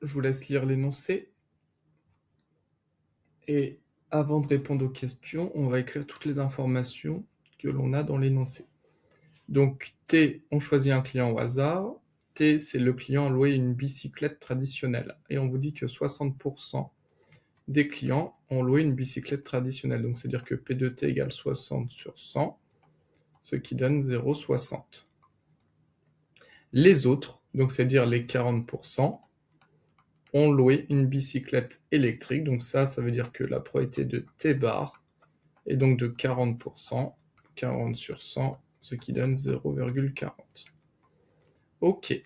Je vous laisse lire l'énoncé. Et avant de répondre aux questions, on va écrire toutes les informations que l'on a dans l'énoncé. Donc T, on choisit un client au hasard. T, c'est le client loué une bicyclette traditionnelle. Et on vous dit que 60% des clients ont loué une bicyclette traditionnelle. Donc c'est-à-dire que P de T égale 60 sur 100, ce qui donne 0,60. Les autres, donc c'est-à-dire les 40%, ont loué une bicyclette électrique. Donc ça veut dire que la probabilité de T bar est donc de 40%, 40 sur 100, ce qui donne 0,40. Ok.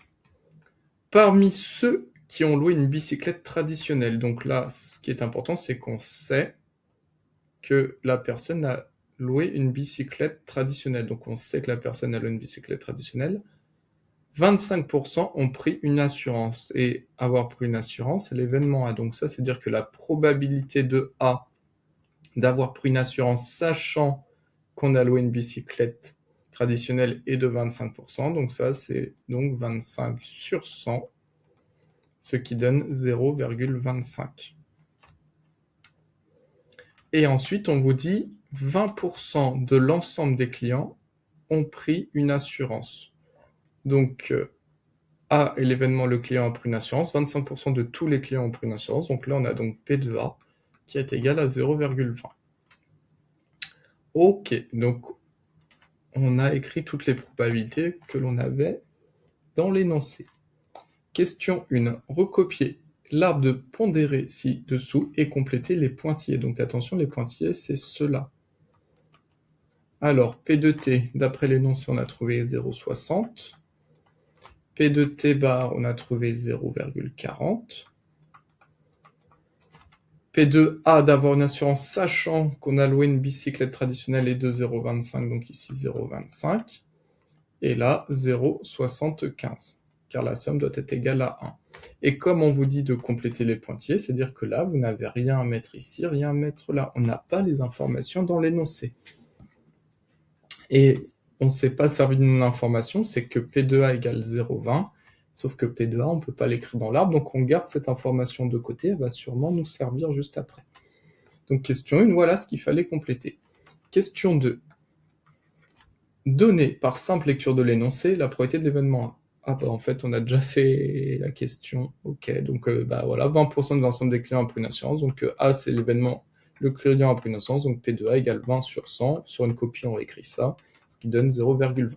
Parmi ceux qui ont loué une bicyclette traditionnelle, donc là, ce qui est important, c'est qu'on sait que la personne a loué une bicyclette traditionnelle. Donc on sait que la personne a loué une bicyclette traditionnelle. 25% ont pris une assurance. Et avoir pris une assurance, c'est l'événement A. Donc ça, c'est dire que la probabilité de A d'avoir pris une assurance sachant qu'on a loué une bicyclette traditionnelle est de 25%. Donc ça, c'est donc 25 sur 100, ce qui donne 0,25. Et ensuite, on vous dit 20% de l'ensemble des clients ont pris une assurance. Donc, A est l'événement, le client a pris une assurance. 25% de tous les clients ont pris une assurance. Donc là, on a donc P de A qui est égal à 0,20. Ok, donc on a écrit toutes les probabilités que l'on avait dans l'énoncé. Question 1. Recopier l'arbre de pondéré ci-dessous et compléter les pointillés. Donc attention, les pointillés, c'est ceux-là. Alors, P de T, d'après l'énoncé, on a trouvé 0,60. P de T bar, on a trouvé 0,40. P de A, d'avoir une assurance sachant qu'on a loué une bicyclette traditionnelle est de 0,25, donc ici 0,25. Et là, 0,75, car la somme doit être égale à 1. Et comme on vous dit de compléter les pointillés, c'est-à-dire que là, vous n'avez rien à mettre ici, rien à mettre là. On n'a pas les informations dans l'énoncé. Et on ne s'est pas servi d'une information, c'est que P de A égale 0,20, sauf que P de A, on ne peut pas l'écrire dans l'arbre, donc on garde cette information de côté, elle va sûrement nous servir juste après. Donc question 1, voilà ce qu'il fallait compléter. Question 2. Donner par simple lecture de l'énoncé la probabilité de l'événement A. Ah bah en fait on a déjà fait la question, ok, donc voilà, 20% de l'ensemble des clients ont pris une assurance, donc A c'est l'événement, le client a pris une assurance, donc P de A égale 20 sur 100, sur une copie on écrit ça, ce qui donne 0,20.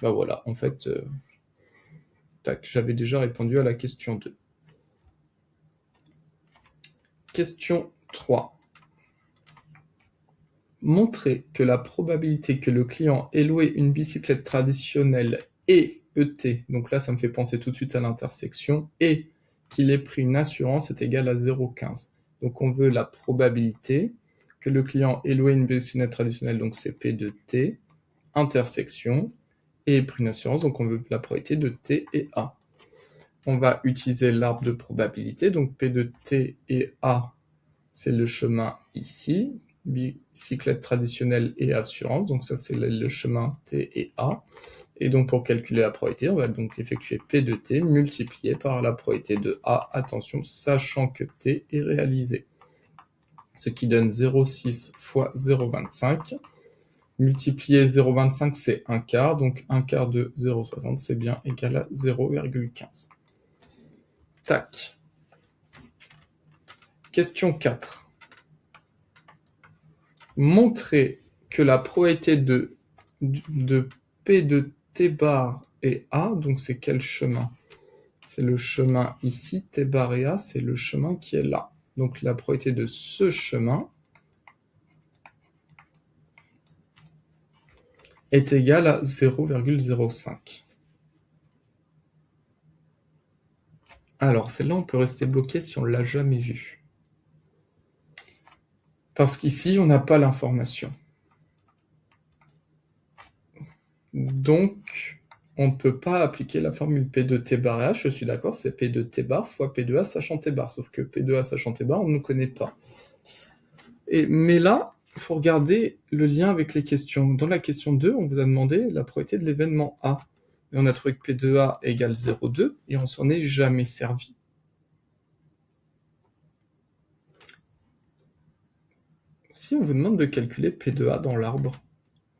Bah voilà, en fait, tac, j'avais déjà répondu à la question 2. Question 3. Montrer que la probabilité que le client ait loué une bicyclette traditionnelle et ET, donc là ça me fait penser tout de suite à l'intersection, et qu'il ait pris une assurance est égal à 0,15. Donc on veut la probabilité que le client ait loué une bicyclette traditionnelle, donc c'est P de T, intersection, et ait pris une assurance, donc on veut la probabilité de T et A. On va utiliser l'arbre de probabilité, donc P de T et A, c'est le chemin ici, bicyclette traditionnelle et assurance, donc ça c'est le chemin T et A. Et donc pour calculer la probabilité, on va donc effectuer P de T multiplié par la probabilité de A, attention, sachant que T est réalisé. Ce qui donne 0,6 fois 0,25. Multiplier 0,25, c'est 1 quart, donc 1 quart de 0,60, c'est bien égal à 0,15. Tac. Question 4. Montrer que la probabilité de P de T bar et A, donc c'est quel chemin? C'est le chemin ici, T bar et A, c'est le chemin qui est là. Donc la probabilité de ce chemin est égale à 0,05. Alors celle-là, on peut rester bloqué si on ne l'a jamais vue. Parce qu'ici, on n'a pas l'information. Donc, on ne peut pas appliquer la formule P de T bar et A, je suis d'accord, c'est P de T bar fois P de A sachant T bar, sauf que P de A sachant T bar, on ne connaît pas. Mais là, il faut regarder le lien avec les questions. Dans la question 2, on vous a demandé la probabilité de l'événement A. Et on a trouvé que P de A égale 0,2, et on s'en est jamais servi. Si on vous demande de calculer P de A dans l'arbre,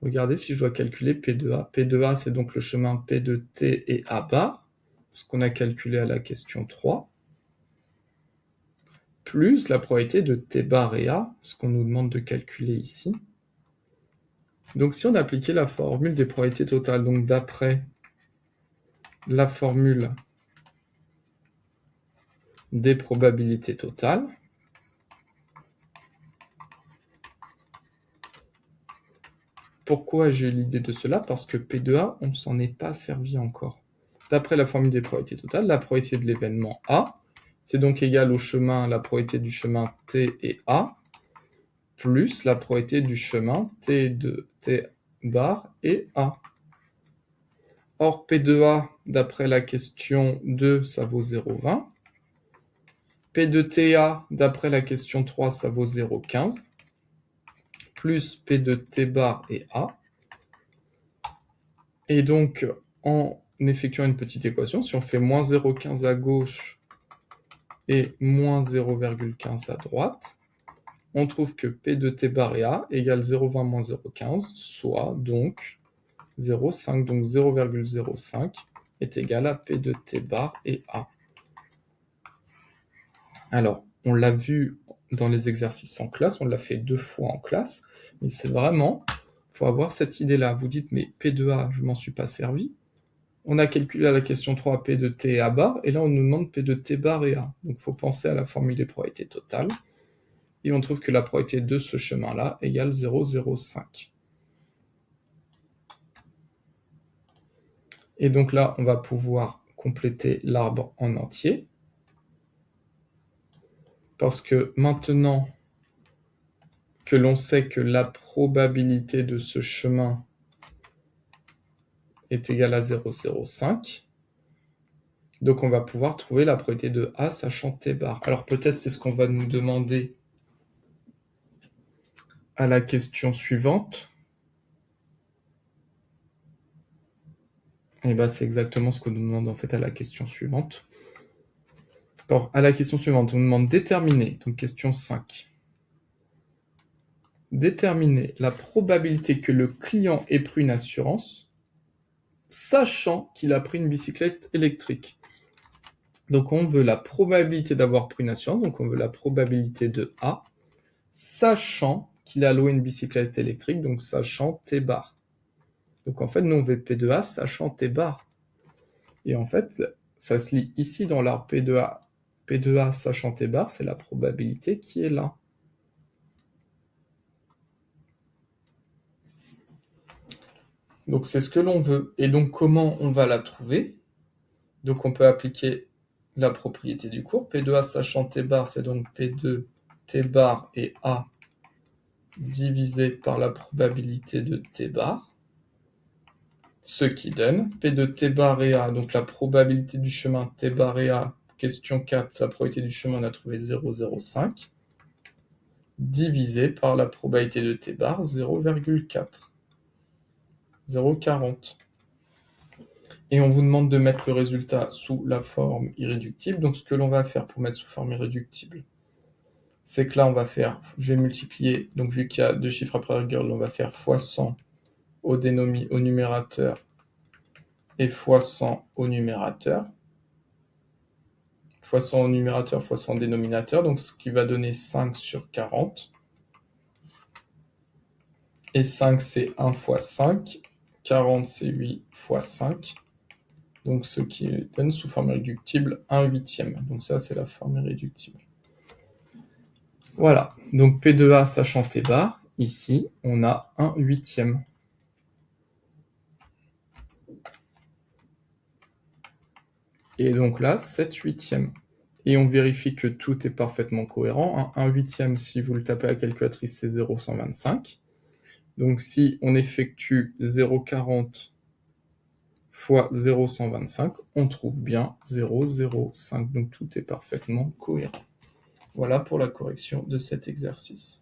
regardez si je dois calculer P de A. P de A, c'est donc le chemin P de T et A bar, ce qu'on a calculé à la question 3, plus la probabilité de T bar et A, ce qu'on nous demande de calculer ici. Donc si on appliquait la formule des probabilités totales, donc d'après la formule des probabilités totales, pourquoi j'ai eu l'idée de cela? Parce que P de A, on ne s'en est pas servi encore. D'après la formule des probabilités totales, la probabilité de l'événement A, c'est donc égal au chemin, la probabilité du chemin T et A, plus la probabilité du chemin T de T bar et A. Or, P de A, d'après la question 2, ça vaut 0,20. P de TA, d'après la question 3, ça vaut 0,15. Plus P de T bar et A. Et donc, en effectuant une petite équation, si on fait moins 0,15 à gauche et moins 0,15 à droite, on trouve que P de T bar et A égale 0,20 moins 0,15, soit donc 0,5. Donc 0,05 est égal à P de T bar et A. Alors, on l'a vu dans les exercices en classe, on l'a fait 2 fois en classe, mais c'est vraiment, il faut avoir cette idée-là. Vous dites, mais P de A, je m'en suis pas servi. On a calculé à la question 3 P de T et A bar, et là on nous demande P de T bar et A. Donc il faut penser à la formule des probabilités totales, et on trouve que la probabilité de ce chemin-là égale 0,05. Et donc là, on va pouvoir compléter l'arbre en entier, parce que maintenant que l'on sait que la probabilité de ce chemin est égale à 0,05, donc on va pouvoir trouver la probabilité de A sachant T bar. Alors peut-être c'est ce qu'on va nous demander à la question suivante. Et bien c'est exactement ce qu'on nous demande en fait à la question suivante. Alors, à la question suivante, on nous demande déterminer, donc question 5. Déterminer la probabilité que le client ait pris une assurance, sachant qu'il a pris une bicyclette électrique. Donc on veut la probabilité d'avoir pris une assurance, donc on veut la probabilité de A, sachant qu'il a loué une bicyclette électrique, donc sachant T bar. Donc en fait, nous on veut P de A sachant T bar. Et en fait, ça se lit ici dans l'arbre P de A. P de A sachant T bar, c'est la probabilité qui est là. Donc c'est ce que l'on veut. Et donc comment on va la trouver? Donc on peut appliquer la propriété du cours. P de A sachant T bar, c'est donc P de T bar et A divisé par la probabilité de T bar. Ce qui donne P de T bar et A, donc la probabilité du chemin T bar et A, question 4, la probabilité du chemin, on a trouvé 0,05, divisé par la probabilité de T bar, 0,4. 0,40. Et on vous demande de mettre le résultat sous la forme irréductible. Donc ce que l'on va faire pour mettre sous forme irréductible, c'est que là on va faire, je vais multiplier, donc vu qu'il y a 2 chiffres après rigueur, on va faire fois 100 au numérateur et fois 100 au numérateur. Fois 100 au numérateur, fois 100 au dénominateur, donc ce qui va donner 5 sur 40. Et 5 c'est 1 fois 5, 40 c'est 8 fois 5. Donc ce qui donne sous forme irréductible 1/8. Donc ça c'est la forme irréductible. Voilà, donc P de A sachant T bar, ici on a 1/8. Et donc là 7/8. Et on vérifie que tout est parfaitement cohérent. 1/8, si vous le tapez à la calculatrice, c'est 0,125. Donc si on effectue 0,40 fois 0,125, on trouve bien 0,05. Donc tout est parfaitement cohérent. Voilà pour la correction de cet exercice.